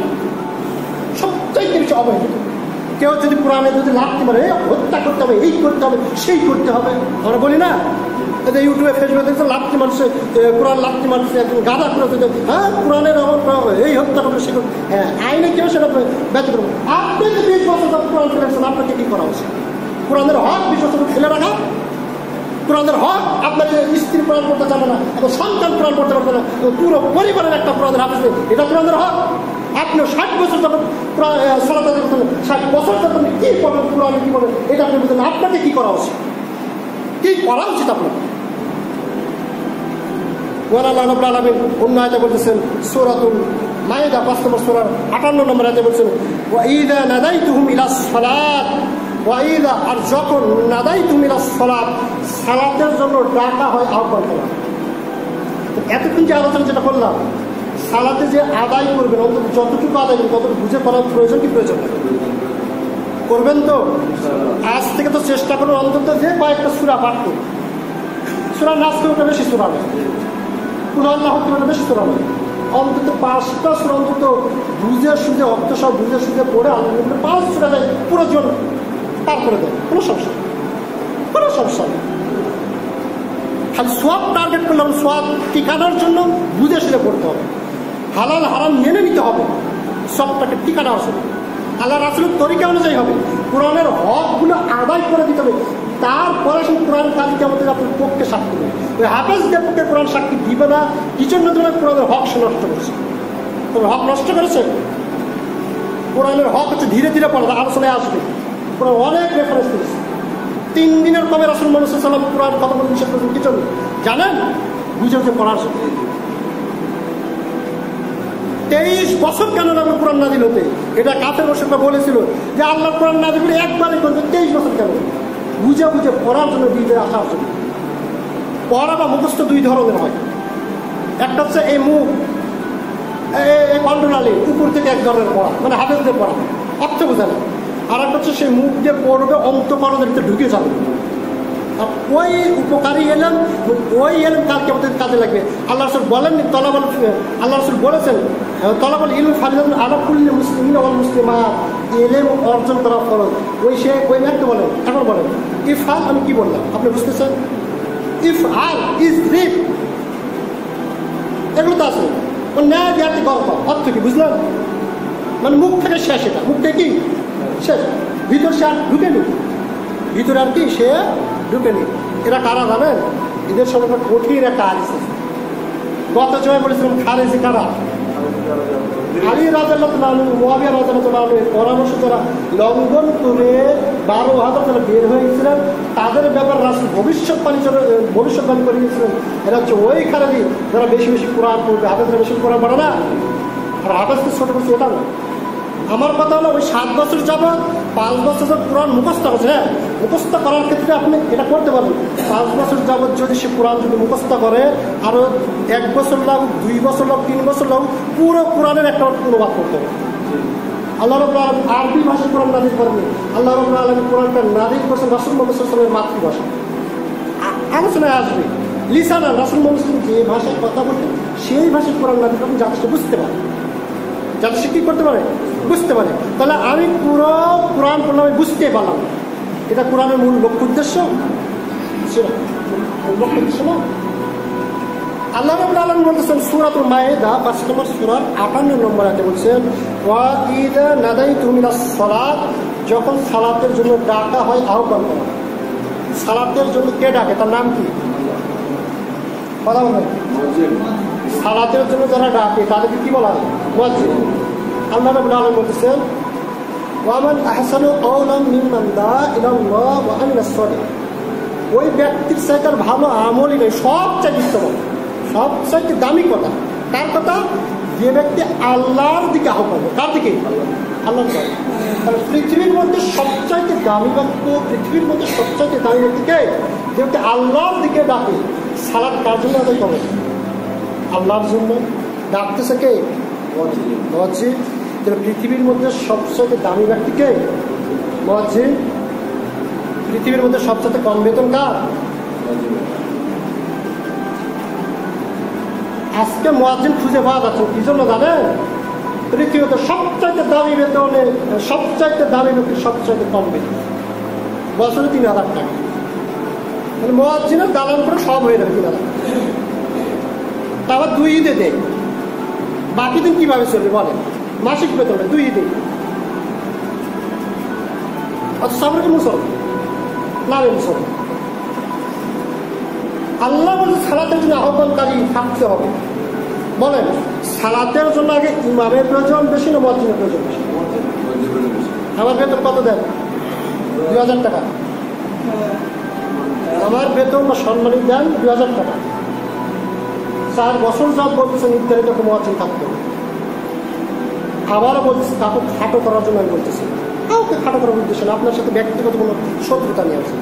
সবচাইতে বেশি অবহেলিত। কেউ যদি কোরআনে যদি লাগতে পারে হত্যা করতে হবে, এই করতে হবে, সেই করতে হবে, আমরা বলি না? ইউটিউবে ফেসবুকে দেখছে লাত্তি মারছে, কোরআন লাত্তি মারছে, একজন গাদা করে, হ্যাঁ কোরআনের আমার এই হত্যা করবে, সে করবে, হ্যাঁ আইনে কেউ সেটা ব্যর্থ করবে। আপনি যে 20 বছর কোরআন ফেলেছেন, আপনাকে কি করা উচিত? কোরআনের হক 20 বছর ফেলে রাখা? কোরআনের হক আপনার স্ত্রী কোরআন পড়তে যাবে না, এবং সন্তান কোরআন পড়তে পারবে না, পুরো পরিবারের একটা কোরআনের হাফেজ নেই, এটা কোরআনের হক? আপনি 60 বছর যখন সালাত আদায় করতেন, 60 বছর যখন কি পড়বেন, কোরআন কি বলেন এটা আপনি বুঝলেন, আপনাকে কি করা উচিত? কি করা উচিত আপনার? আল্লাহ রাব্বুল আলামিন অন্য আয়াতে বলতেছেন, সূরাতুল মাইদা 5 নম্বর সূরার 58 নম্বর আয়াতে বলছেন, ওয়া ইযা নাদাইতুহুম ইলাস সালাত ওয়া ইযা, আর যখন নাদাইতুহুম ইলাস সালাত, সালাতের জন্য ডাকা হয়, আহ্বান করা। এতক্ষণ যে আলোচনা যেটা করলাম, সালাতে যে আদায় করবেন, অন্তত যতটুকু আদায় করবেন ততটুকু বুঝে করার প্রয়োজন কি প্রয়োজন করবেন তো? আজ থেকে তো চেষ্টা করুন অন্তত যে কয়েকটা সূরা পাঠ করুন। সূরা নাস করতে বেশি সূরা নেই, কুল আল্লাহু আহাদ বেশি সূরা নেই, অন্তত 5টা সূরা অন্তত বুঝে সুঝে অর্থ সব বুঝে সুঝে পড়ে আল্লাহ 5 সূরা দেয় পুরো জন পার করে দেয়, কোনো সমস্যা নেই, কোনো সমস্যা নেই। খালি সোয়াব টার্গেট করলাম, সোয়াব টিকানোর জন্য বুঝে সুঝে পড়তে হবে, হালাল হারাম মেনে নিতে হবে, সবটাকে টিকানো আসবে, আল্লাহ রাসূলের তরিকা অনুযায়ী হবে, কোরআনের হকগুলো আদায় করে দিতে হবে। তারপরে সেই কোরআন কাজকে আমাদের আপনার পক্ষে সাক্ষী দেবে। ওই হাফেজদের পক্ষে কোরআন সাক্ষী দিবে না, কি জন্য দেবে? কোরআনের হক সে নষ্ট করেছে, তবে হক নষ্ট করেছে। কোরআনের হক হচ্ছে ধীরে ধীরে পড়া, আলোচনায় আসবে। কোরআন অনেক রেফারেন্স দিয়েছে। 3 দিনের কমে রাসূল মুহাম্মদ সাল্লাল্লাহু আলাইহি ওয়াসাল্লাম কোরআন কথা বলতে নিষেধ করেছেন, কি জন্য জানেন? বুঝে বুঝে পড়ার জন্য। 23 বছর কেন লাগবে কোরআন নাজিল হতে? এটা কাফের মুশরিকরা বলেছিল যে আল্লাহ কোরআন নাজিল করে একবারই করবে, 23 বছর কেন? বুঝে বুঝে পড়ার জন্য, দিতে আসার জন্য। পড়া বা মুখস্থ 2 ধরনের হয়। একটা হচ্ছে এই মুখ, এই কন্ট্রোলালি উপর থেকে এক ধরনের পড়া, মানে হাফেজদের পড়া, অর্থ বোঝে না। আর একটা হচ্ছে সেই মুখ দিয়ে পড়বে, অন্তঃকরণের ভিতরে ঢুকে যাবে, আর ওই উপকারী এলেম, ওই এলেম কার কিয়ামতের কাজে লাগবে। আল্লাহ রাসূল বলেননি তলাবাল, আল্লাহ রাসূল বলেছেন তলাবাল ইলম ফারিদাতুন আলা কুল্লি মুসলিমিন ওয়াল মুসলিমাত, এলেম অর্জন করা ফরজ। ওই একটা বলেন, এখন বলেন ইফআল, আমি কি বললাম আপনি বুঝতেছেন? ইফআল ইজ রিপ, এগুলো তো আছে। ন্যায় দেয়াতে গল্প অর্থ কি বুঝলেন? মানে মুখ থেকে শেষ, এটা মুখ থেকে কি শেষ, ভিতর সে আর ঢুকেনি, ভিতরে আর কি সে ঢুকেনি। এরা কারা জানেন? এদের সব একটা কঠিন একটা আলিস আছে। গত জয় বলেছিলাম খারেজি কারা? আলী রাদিয়াল্লাহু তাআলা, মুআবিয়া রাদিয়াল্লাহু তাআলা পরামর্শ যারা লঙ্ঘন করে 12,000 যারা বের হয়ে গেছিলেন, তাদের ব্যাপারে রাসূল ভবিষ্যৎবাণী করে গিয়েছিলেন। এরা হচ্ছে ওই খারেজি যারা বেশি বেশি কোরআন পড়বে, হাফেজরা বেশি কোরআন পড়ে না, আর হাফেজ তো ছোট করছে এটা না। আমার কথা হলো ওই 7 বছর যাবত 5 বছর কোরআন মুখস্থ হচ্ছে, হ্যাঁ মুখস্থ করার ক্ষেত্রে আপনি এটা করতে পারবেন। 5 বছর যাবত যদি সে কোরআন যদি মুখস্থ করে, আরও 1 বছর লাগুক, 2 বছর লাগুক, 3 বছর লাগুক, পুরো কোরআনের একটা অনুবাদ করতে হবে। আল্লাহ রাব্বুল আলামিন আরবি ভাষায় কোরআন নাযিল করেননি, আল্লাহ রাব্বুল আলামিন কোরআনটা নাযিল করেছেন রাসূল মুহাম্মদ সাল্লাল্লাহু আলাইহি ওয়াসাল্লামের মাতৃভাষা। আলোচনায় আসবে লিসানা, রাসূল মুহাম্মদ সাল্লাল্লাহু আলাইহি ওয়াসাল্লাম যে ভাষায় কথা বলতেন সেই ভাষায় কোরআন নাযিল করেন, যাতে সে বুঝতে পারে, যাতে সে কী করতে পারে, বুঝতে পারে। তাহলে আমি পুরো কোরআন পড়লাম, আমি বুঝতে পারলাম, এটা কোরআনের মূল লক্ষ্য উদ্দেশ্য সেটা লক্ষ্য উদ্দেশ্য না। আল্লাহ রাব্বুল আলামিন বলতেছেন সূরাতুল মায়েদা 5 নম্বর সূরার 58 নম্বর আয়াতে বলছেন, ওয়া ইযা নাদাইতুম ইলাস সালাত, যখন সালাতের জন্য ডাকা হয়, আহ্বান করা। সালাতের জন্য কে ডাকে? তার নাম কি? কথা বলেন। সালাতের জন্য যারা ডাকে তাদেরকে কি বলা হয়? মুয়াজ্জিন। আল্লাহ রাব্বুল আলামিন বলতেছেন, ওয়া মান আহসানু কাওলাম মিম্মান দাআ ইলাল্লাহ ওয়া আমিলা সলিহ, ওই ব্যক্তির চাইতে আর ভালো আমলই নেই, সবচাইতে উত্তম, সবচাইতে দামি কথা। কার কথা? যে ব্যক্তি আল্লাহর দিকে আহ্বান করে। কার দিকে? আল্লাহর দিকে। তাহলে পৃথিবীর মধ্যে সবচাইতে দামি বাক্য, পৃথিবীর মধ্যে সবচাইতে দামি ব্যক্তিকে যে ব্যক্তি আল্লাহর দিকে ডাকে। সালাত কার জন্য আদায় করে? আল্লাহর জন্য। ডাকতেছে কে? মুয়াজ্জিন। পৃথিবীর মধ্যে সবচেয়ে দামি ব্যক্তিকে? মুয়াজ্জিন। পৃথিবীর মধ্যে সবচেয়ে কম বেতন কার? আজকে মুয়াজ্জিন খুঁজে পাওয়া যাচ্ছে কি জন্য জানেন? পৃথিবীতে সবচাইতে দামি বেতনে, সবচাইতে দামি ব্যক্তি সবচাইতে কম বেতন, বছরে 3,000 টাকা। মানে মুয়াজ্জিনের দালান করে সব হয়ে যাবে 3,000। তারপর 2 ঈদে দেয়, বাকি দিন কিভাবে চলবে বলেন? মাসিক বেতনে 2 ঈদে। অথচ আমরা কি মুসলমান না? মুসলমান। আল্লাহ বলছে সালাতের জন্য আহ্বানকারী থাকতে হবে। বলেন সালাতের জন্য আগে ইমামের প্রয়োজন বেশি না মুয়াজ্জিনের প্রয়োজন বেশি? আমার বেতন কত দেন? 2,000 টাকা। আমার বেতন বা সম্মানী দেন 2,000 টাকা। 4 বছর যাক বলতেছে নির্ধারিত একটা মুয়াজ্জিন থাকতে হবে। আবারও বলতেছি কাউকে খাটো করার জন্য আমি বলতেছি, কাউকে খাটো করার উদ্দেশ্য না, আপনার সাথে ব্যক্তিগত কোনো শত্রুতা নিয়ে আছে,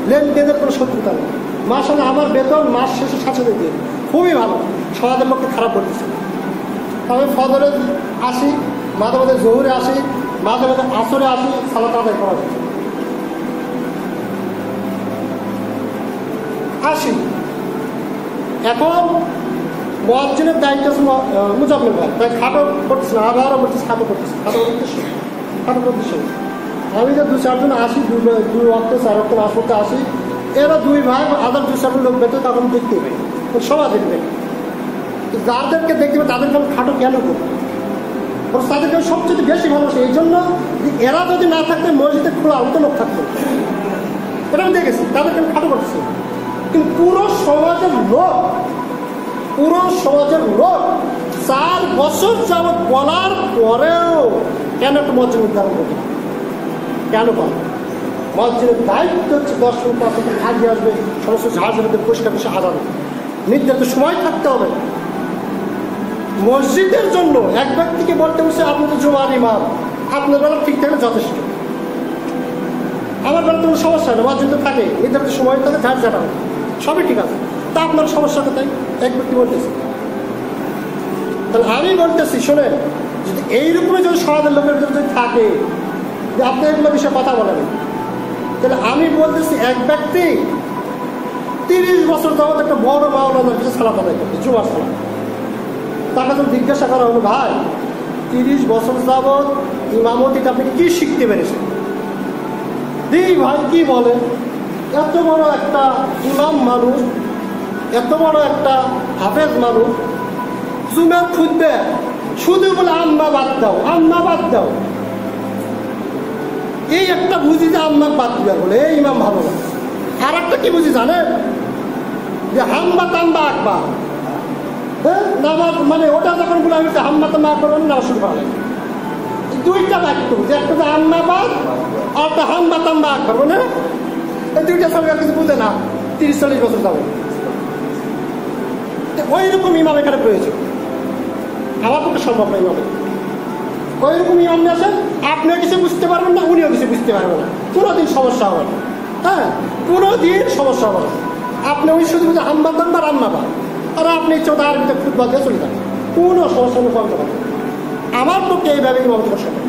লেনদেনের কোনো শত্রুতা নেই। মাশাআল্লাহ আমার বেতন মাস শেষে 7,000 দিয়ে খুবই ভালো, সমাজের লোককে খারাপ বলতেছে। আমি ফজরে আসি, মাঝে মাঝে জোহরে আসি, মাঝে মাঝে আসরে আসি, সালাত আদায় করা যায় আসি। এখন মুয়াজ্জিনের দায়িত্ব আছে মুজাম্মিল ভাই, তাই খাটো করতেছে না, আবারও বলতেছে খাটো করতেছে, খাটো করতেছে, খাটো করতেছে। আমি যে 2-4 জন আসি, 2 ওয়াক্ত 4 ওয়াক্ত নামাজ পড়তে আসি, এরা 2 ভাই আদার 2-4 লোক বেতন তখন দেখতে পাই, সবাই দেখবে। যাদেরকে দেখতে পাবে তাদেরকে আমি খাটো কেন করবো? তাদেরকে সবচেয়ে বেশি ভালোবাসে। এই জন্য এরা যদি না থাকতে মসজিদে খোলা অত লোক থাকতো, এটা আমি দেখেছি, তাদেরকে আমি খাটো করতেছি। কিন্তু পুরো সমাজের লোক 4 বছর যাবৎ বলার পরেও কেন একটা মসজিদ নির্ধারণ করবে? কেন বলে? মসজিদের দায়িত্ব হচ্ছে 10 মিনিট আগে আসবে, সমস্ত ঝাড়ঝাড়িতে পরিষ্কার করে হাজার নির্ধারিত সময় থাকতে হবে। মসজিদের জন্য এক ব্যক্তিকে বলতে বসে আপনি তো জুমার ইমাম, আপনার বেলা ঠিক থাকলে যথেষ্ট, আমার বেলা কোনো সমস্যা নেই, মসজিদ থাকে নির্ধারিত সময় থাকে, ঝাড়ঝাড়া হবে, সবই ঠিক আছে, তা আপনার সমস্যা কোথায়? এক ব্যক্তি বলতেছে। তাহলে আমি বলতেছি শোনেন, যদি এইরকমই যদি সমাজের লোকের যদি থাকে যে আপনি এগুলো বিষয়ে কথা বলেন, তাহলে আমি বলতেছি এক ব্যক্তি 30 বছর যাবত একটা বড় মাওলানার কাছে সালাত আদায় করতে, জুমার সালাত। তাকে যখন জিজ্ঞাসা করা হলো, ভাই 30 বছর যাবত ইমামতিটা আপনি কি শিখতে পেরেছেন? ভাই কি বলেন, এত বড় একটা ইমাম মানুষ, এত বড় একটা হাফেজ মানুষ, জুমার খুঁজবে শুধু বলে আম্মা বাদ দাও, আম্মা বাদ দাও। এই একটা বুঝি যে আম্মা বাদ দিবে বলে এই ইমাম ভালো না। আর একটা কি বুঝি জানেন, যে হাম্বা তাম্বা আকবা, হ্যাঁ নামাজ মানে ওটা যখন বলে আমি হাম্বা তাম্বা আকবার নামাজ শুরু করা লাগে। দুইটা বাক্য, যে একটা যে আম্মা বাদ আর একটা হাম্বা তাম্বা আকবার, বলে এই দুইটা সরকার কিছু বুঝে না। 30-40 বছর যাবে, ওই রকম ইমাম এখানে প্রয়োজন। আমার পক্ষে সম্ভব না ইমামে। ওই রকম ইমাম নিয়ে আসেন, আপনিও কিছু বুঝতে পারবেন না, উনিও কিছু বুঝতে পারবেন না, কোনোদিন সমস্যা হবে না। হ্যাঁ, কোনোদিন সমস্যা হবে না। আপনি ওই শুধু বুঝে হাম্বা তাম্বা রান্না পান, আর আপনি চোদ্দ আরবিতে ফুটবল দিয়ে চলে থাকেন, কোনো সমস্যা নেই, করতে পারেন। আমার পক্ষে এইভাবে ইমামতি করা সম্ভব।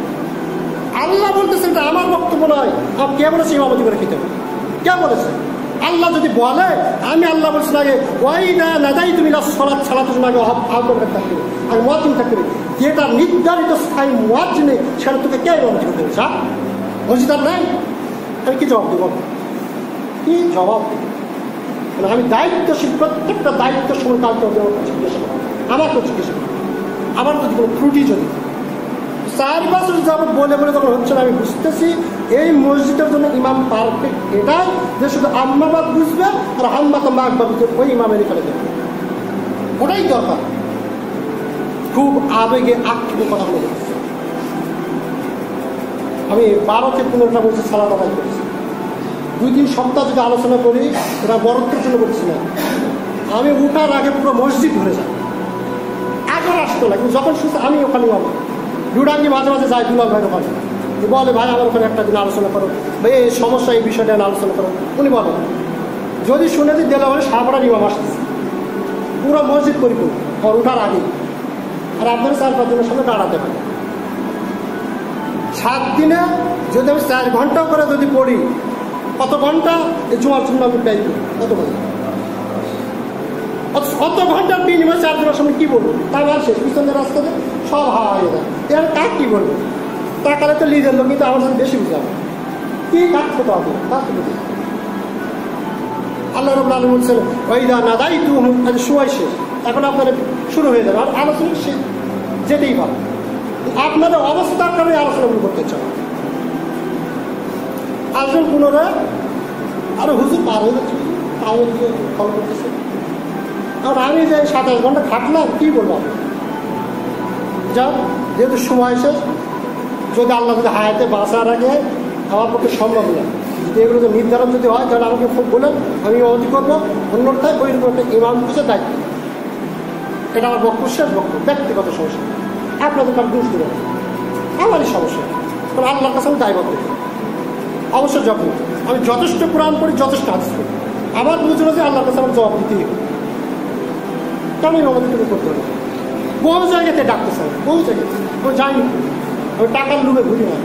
আল্লাহ বলতেছে এটা আমার বক্তব্য নয়। আর কে বলেছে ইমামতি করে খেতে হবে? কে বলেছে? আল্লাহ যদি বলে, আমি আল্লাহ বলছি আগে ওই না যাই তুমি সলাৎ ছাড়াতে আগে আহ্বান থাকবে, আমি মোয়াজ্জিন থাকবে, যেটা নির্ধারিত স্থায়ী মোয়াজ্জিনে সেটা তোকে কে ইমামতি করতে হবে? মসজিদার নাই, আমি কি জবাব দেব? কি জবাব? মানে আমি দায়িত্বশীল, প্রত্যেকটা দায়িত্ব সময় কালকে জিজ্ঞাসা করবো, আমার তো জিজ্ঞাসা করবো। আমার যদি কোনো ত্রুটি যদি 4 বছর যাবত বলে বলে যখন হচ্ছে না, আমি বুঝতেছি এই মসজিদের জন্য ইমাম পারফেক্ট এটাই যে শুধু আম্মাবাদ বুঝবে আর হাম্মা তো মাকবা বুঝবে, ওই ইমামের এখানে দেখবে, ওটাই দরকার। খুব আবেগে আক্ষেপে কথা বলে আমি 12-15টা বলছি সালাত আদায় করেছি। 2-3 সপ্তাহ যদি আলোচনা করি, এটা বরত্বের জন্য করছি না। আমি উঠার আগে পুরো মসজিদ ঘুরে যাই, একবার আসতো না, কিন্তু যখন শুনছি আমি ওখানে আমার রুডাঙ্গি মাঝে মাঝে যাই দুলাল ভাইয়ের ওখানে, বলে ভাই আমার ওখানে একটা দিন আলোচনা করো, ভাই এই সমস্যা এই বিষয়টা আলোচনা করো। উনি বলেন, যদি শুনে দিই দিলে বলে সাহাবাড়ার ইমাম আসতেছে, পুরো মসজিদ পরিপূর্ণ আর উঠার আগে, আর আপনার 4-5 জনের সামনে দাঁড়াতে পারে। 7 দিনে যদি আমি 4 ঘন্টা করে যদি পড়ি, কত ঘন্টা এই জুমার জন্য আমি ব্যয় করি, কত ঘন্টা, অত ঘন্টার বিনিময়ে 4 জনের সামনে কি বলবো? তার শেষ পিছনের রাস্তাতে সব হাওয়া হয়ে যায়। এর কাক কি বলবো? টাকালে তো লিজের লোক, কিন্তু আমার সাথে বেশি বুঝাবো কি কাজ করতে হবে। আল্লাহ রাব্বুল আলামিন বলছেন ওয়াইদা নাদাইতুহুম, সময় শেষ, এখন আপনারা শুরু হয়ে যাবে, আর আলোচনা শেষ যেতেই পারে। আপনাদের অবস্থার কারণে আলোচনা করতে চান। আসবেন পুনরায়, আরো হুজুর পার হয়ে যাচ্ছে, তাও দিয়ে ফলো করতেছে। কারণ আমি যে 27 ঘন্টা খাটলাম, কি বললাম? যাও, যেহেতু সময় শেষ, যদি আল্লাহ যদি হায়াতে বাঁচার আগে আমার পক্ষে সম্ভব না, যদি এগুলো যে নির্ধারণ যদি হয়, তাহলে আমাকে খুব বলেন, আমি অবধি করবো। অন্যথায় ওই রকম একটা ইমাম খুঁজে দায়িত্ব, এটা আমার বক্তব্য, শেষ বক্তব্য, ব্যক্তিগত সমস্যা, আপনাদের কার দোষ দেবেন, আমারই সমস্যা। কারণ আল্লাহর কাছে আমি দায়বদ্ধ, অবশ্যই জব দিই। আমি যথেষ্ট কোরআন পড়ি, যথেষ্ট হাদিস পড়ি, আমার বুঝলো যে আল্লাহর কাছে আমার জবাব দিতেই হবে। কেন ইমামতি তুমি করতে হবে? বহু জায়গাতে ডাকতে চাই, বহু জায়গাতে আমি যাইনি, আমি টাকার লুবে ঘুরি না,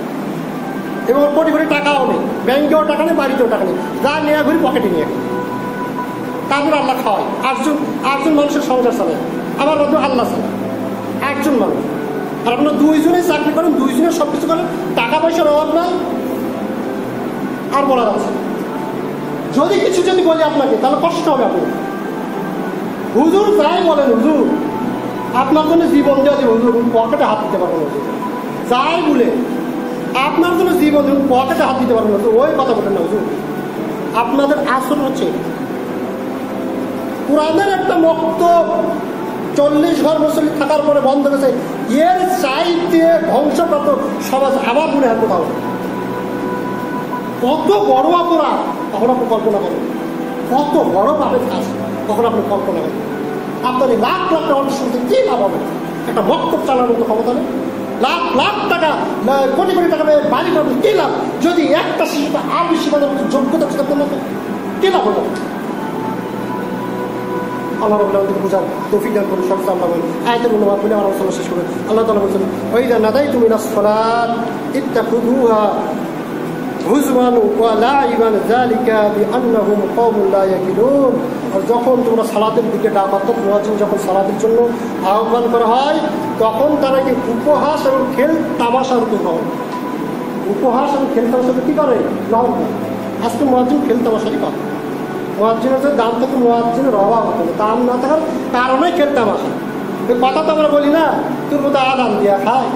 এবং কোটি কোটি টাকাও নেই, ব্যাংকেও টাকা নেই, বাড়িতেও টাকা নেই, যা নিয়ে ঘুরি পকেটে নিয়ে। তারপরে আল্লাহ খাওয়াই, 8জন মানুষের সংসার চালায়, আমার মধ্যে আল্লাহ চালায় 1জন মানুষ। আর আপনার 2 জনেই চাকরি করেন, 2 জনের সব কিছু করেন, টাকা পয়সার অভাব নাই। আর বলা যাচ্ছে যদি কিছু যদি বলি আপনাকে, তাহলে কষ্ট হবে আপনার। হুজুর যাই বলেন, হুজুর আপনার জন্য জীবন দেওয়া দিব, হুজুর পকেটে হাত দিতে পারবেন, হুজুর যাই বলে আপনার জন্য জীবন দেব, পকেটে হাত দিতে পারবেন, হুজুর ওই কথা বলেন না। হুজুর আপনাদের আসল হচ্ছে কোরআনের একটা মক্তব 40 ঘর মুসলিম থাকার পরে বন্ধ গেছে, এর চাইতে ধ্বংসপ্রাপ্ত সমাজ আমার মনে হয় কোথাও। কত বড় অপরাধ তখন আপনি কল্পনা করেন, কত বড় পাপের কাজ তখন আপনি কল্পনা করেন। আপনার এই লাখ লাখ টাকা অর্থ শুনতে কি লাভ হবে? একটা মক্তব চালানোর মতো ক্ষমতা নেই, লাখ লাখ টাকা কোটি কোটি টাকা বাড়ি করবেন, কি লাভ? যদি একটা শিশুটা আর বেশি যোগ্যতা থাকতে না, কি লাভ হলো? আল্লাহ রাব্বুল আলামিন বুঝার তৌফিক দান করুন। সব আল্লাহ বলেন, আয়াতের অনুবাদ বলে আমার আলোচনা শেষ করুন। আল্লাহ তাআলা বলছেন ওয়াইদা নাদাইতুম ইলাস সালাত ইত্তাখিযুহা হুজওয়ানু ওয়া লাইবান যালিকা বিআন্নাহুম কওমুন লা ইয়াকিলুন। আর যখন তোমরা সালাতের দিকে ডাকো, অর্থাৎ মুয়াজ্জিন যখন সালাতের জন্য আহ্বান করা হয়, তখন তারা কি উপহাস এবং খেল তামাশার উপর হয়। উপহাস এবং খেল তামাশা কি করে? লাভ করে। আজকে মুয়াজ্জিন খেল তামাশাই করে। মুয়াজ্জিনের যে দাম থেকে মুয়াজ্জিনের অভাব হতো না, দাম না থাকার কারণে খেল তামাশা। এই কথা তো আমরা বলি না, তোর মতো আদান দিয়া খায়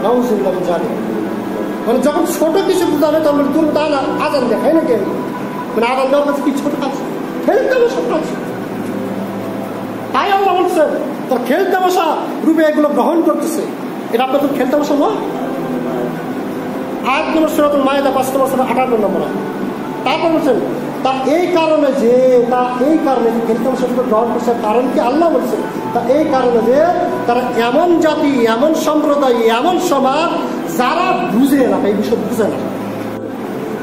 নাউজুবিল্লাহ মিন যালিক। মানে যখন ছোট কিছু বুঝাবে তখন তোর মতো আদান দেখায় না কেন? মানে আদান দেওয়ার কাছে কি ছোট কাজ? খেল তামাশা কাজ। তাই আল্লাহ বলছেন তোর খেল তামাশা রূপে এগুলো গ্রহণ করতেছে, এটা আপনার তোর খেল তামাশা নয়। আয়াতগুলো সূরাতুল মায়েদা ৫ নম্বর ৫৮ নম্বর। তারপর বলছেন এই কারণে খেল তামাশা গ্রহণ করছে, কারণ কি আল্লাহ বলছেন এই কারণে যে তারা এমন জাতি, এমন সম্প্রদায়, এমন সমাজ যারা বুঝে না, এই বিষয় বুঝে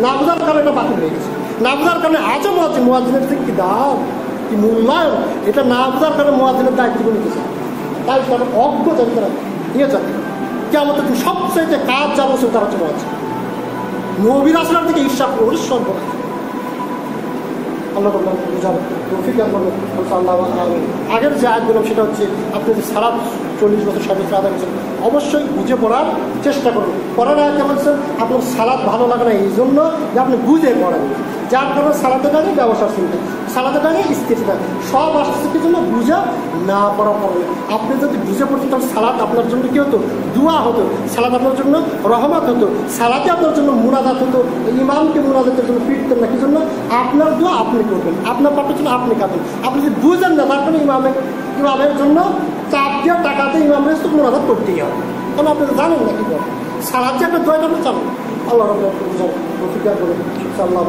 না বুঝার কারণে এটা বাতিল হয়ে গেছে। না বুঝার কারণে আজও মুয়াজ্জিনের ঠিক কি দাম, কি মূল্যায়ন, এটা না বুঝার কারণে মুয়াজ্জিনের দায়িত্ব নিতে চায়। তাই তারা অজ্ঞ জানি তারা নিয়ে যাবে কেমন সবচেয়ে কাজ যাবো সে তারা চলে আছে নবীর আসলার থেকে ঈর্ষা করে সর্বদা। আল্লাহ বুঝাবে তৌফিক আল্লাহ। আগের যে আয়াত বললাম সেটা হচ্ছে আপনি যে সালাত 40 বছর সর্বোচ্চ আদায় করছেন, অবশ্যই বুঝে পড়ার চেষ্টা করুন। পড়ার আয়াতে বলছেন আপনার সালাত ভালো লাগে না এই জন্য যে আপনি বুঝে পড়েন, যার কারণে সালাতে টানে ব্যবসার চিন্তা, সালাতে টানে স্থিরতা, সব আসছে কি জন্য বুঝা না পড়া পড়বে। আপনি যদি বুঝে পড়তেন তাহলে সালাত আপনার জন্য কি হতো? দোয়া হতো। সালাত আপনার জন্য রহমত হতো। সালাতে আপনার জন্য মুনাজাত হতো। ইমামকে মুনাজাতের জন্য ফিরতেন না, কি জন্য? আপনার দোয়া আপনি করবেন, আপনার পাপের জন্য আপনি খাবেন। আপনি যদি বুঝেন না তারপরে ইমামের জন্য চাপ দিয়ে টাকাতে ইমামের তো মুনাজাত করতেই হবে, কারণ আপনি তো জানেন না কি করেন। সালাদ যে একটা দোয়া আপনি চাবেন। আল্লাহ রহমত বুঝান, প্রতিজ্ঞা করে আল্লাহ।